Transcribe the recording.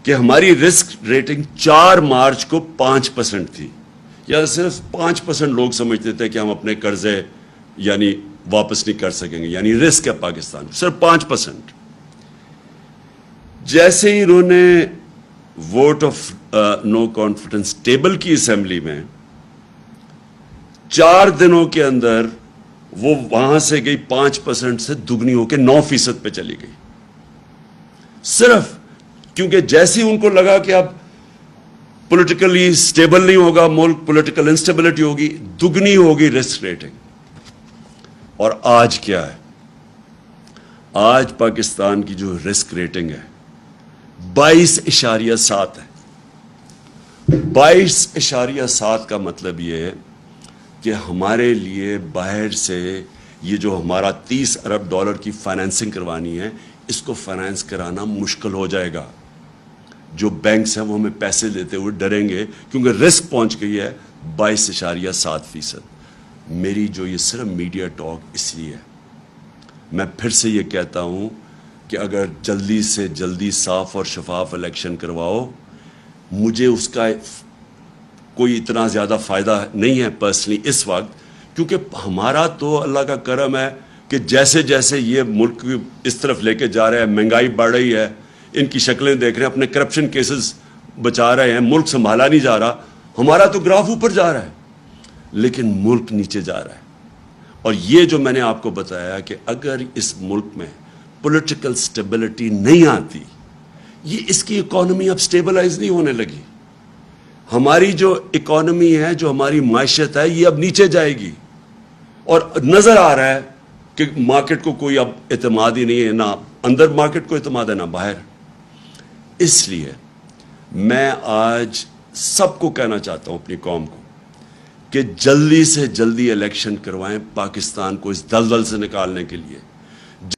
کہ ہماری risk rating 4 March کو 5% تھی، یا صرف 5% لوگ سمجھتے تھے کہ ہم اپنے قرضے یعنی واپس نہیں کر سکیں گے، یعنی رسک ہے پاکستان، صرف 5%۔ جیسے ہی انہوں نے vote of no confidence table کی اسمبلی میں، 4 دنوں کے اندر وہ وہاں سے گئی 5% سے دگنی ہو کے 9% پہ چلی گئی، صرف کیونکہ جیسے ان کو لگا کہ اب پولیٹیکلی سٹیبل نہیں ہوگا ملک، پولیٹیکل انسٹیبلٹی ہوگی، دگنی ہوگی رسک ریٹنگ۔ اور آج کیا ہے؟ آج پاکستان کی جو رسک ریٹنگ ہے 22.7 ہے۔ 22.7 کا مطلب یہ ہے کہ ہمارے لیے باہر سے یہ جو ہمارا $30 ارب کی فائنینسنگ کروانی ہے، اس کو فائنینس کرانا مشکل ہو جائے گا۔ جو بینکس ہیں وہ ہمیں پیسے دیتے ہوئے ڈریں گے، کیونکہ رسک پہنچ گئی ہے 22.7%۔ میری جو یہ صرف میڈیا ٹاک اس لیے ہے، میں پھر سے یہ کہتا ہوں کہ اگر جلدی سے جلدی صاف اور شفاف الیکشن کرواؤ، مجھے اس کا کوئی اتنا زیادہ فائدہ نہیں ہے پرسنلی اس وقت، کیونکہ ہمارا تو اللہ کا کرم ہے کہ جیسے جیسے یہ ملک اس طرف لے کے جا رہے ہیں، مہنگائی بڑھ رہی ہے، ان کی شکلیں دیکھ رہے ہیں، اپنے کرپشن کیسز بچا رہے ہیں، ملک سنبھالا نہیں جا رہا، ہمارا تو گراف اوپر جا رہا ہے لیکن ملک نیچے جا رہا ہے۔ اور یہ جو میں نے آپ کو بتایا کہ اگر اس ملک میں پولیٹیکل سٹیبلٹی نہیں آتی، یہ اس کی اکانومی اب سٹیبلائز نہیں ہونے لگی۔ ہماری جو اکانومی ہے، جو ہماری معیشت ہے، یہ اب نیچے جائے گی، اور نظر آ رہا ہے کہ مارکیٹ کو کوئی اب اعتماد ہی نہیں ہے، نہ اندر مارکیٹ کو اعتماد ہے نہ باہر۔ اس لیے میں آج سب کو کہنا چاہتا ہوں، اپنی قوم کو، کہ جلدی سے جلدی الیکشن کروائیں پاکستان کو اس دلدل سے نکالنے کے لیے۔